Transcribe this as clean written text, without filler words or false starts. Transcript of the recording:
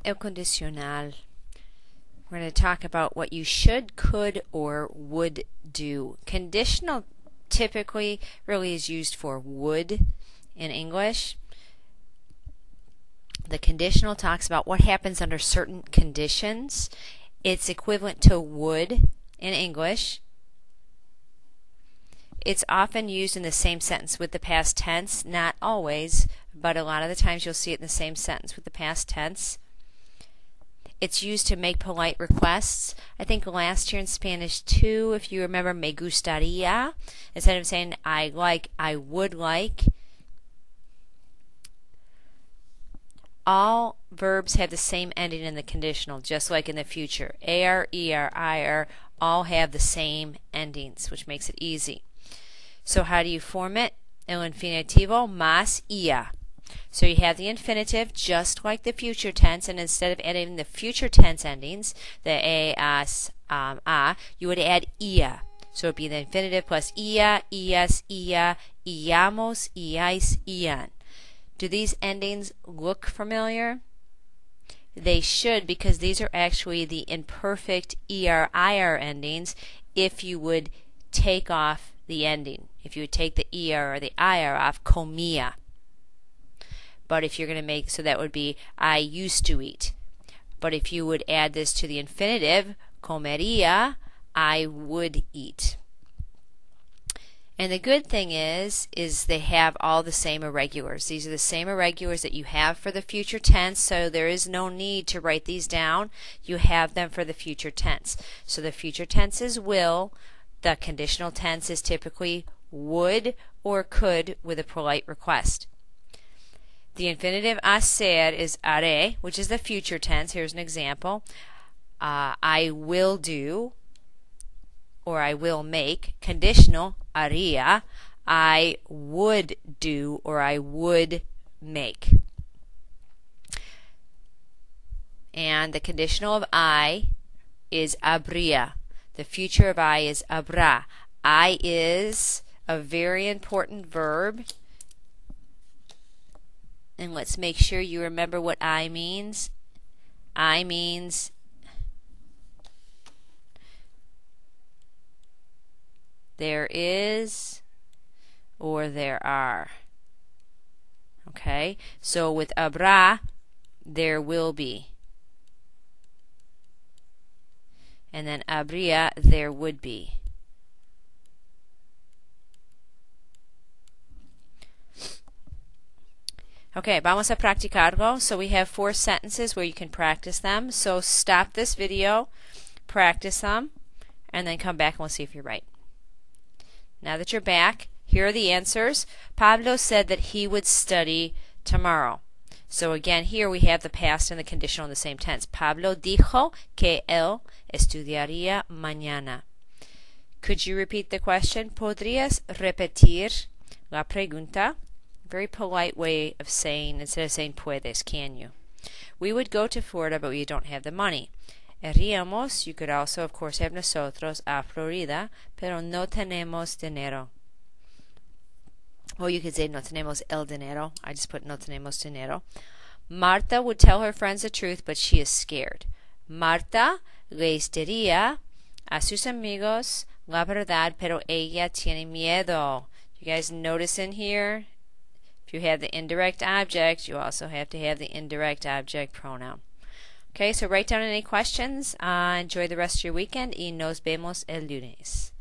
El condicional. We're going to talk about what you should, could, or would do. Conditional typically really is used for would in English. The conditional talks about what happens under certain conditions. It's equivalent to would in English. It's often used in the same sentence with the past tense, not always, but a lot of the times you'll see it in the same sentence with the past tense. It's used to make polite requests. I think last year in Spanish too, if you remember, me gustaría, instead of saying I like, I would like. All verbs have the same ending in the conditional, just like in the future. AR, ER, IR all have the same endings, which makes it easy. So how do you form it? El infinitivo más ia. So you have the infinitive just like the future tense, and instead of adding the future tense endings, the a, as, a, you would add ia. So it would be the infinitive plus ia, ias, ia, iamos, iais, ian. Do these endings look familiar? They should, because these are actually the imperfect er, ir endings if you would take off the ending. If you would take the er or the ir off, comía. But if you're going to make, so that would be I used to eat. But if you would add this to the infinitive, comería, I would eat. And the good thing is they have all the same irregulars. These are the same irregulars that you have for the future tense, so there is no need to write these down. You have them for the future tense. So the future tense is will. The conditional tense is typically would or could with a polite request. The infinitive hacer is haré, which is the future tense. Here's an example. I will do or I will make. Conditional, haría. I would do or I would make. And the conditional of I is habría. The future of I is habrá. I is a very important verb. And let's make sure you remember what I means. I means there is or there are. Okay? So with habrá, there will be. And then habría, there would be. Okay, vamos a practicarlo. So we have 4 sentences where you can practice them. So stop this video, practice them, and then come back and we'll see if you're right. Now that you're back, here are the answers. Pablo said that he would study tomorrow. So again, here we have the past and the conditional in the same tense. Pablo dijo que él estudiaría mañana. Could you repeat the question? ¿Podrías repetir la pregunta? Very polite way of saying, instead of saying puedes, can you? We would go to Florida, but we don't have the money. Iríamos, you could also, of course, have nosotros a Florida, pero no tenemos dinero. Or you could say no tenemos el dinero. I just put no tenemos dinero. Marta would tell her friends the truth, but she is scared. Marta les diría a sus amigos la verdad, pero ella tiene miedo. You guys notice in here? If you have the indirect object, you also have to have the indirect object pronoun. Okay, so write down any questions. Enjoy the rest of your weekend y nos vemos el lunes.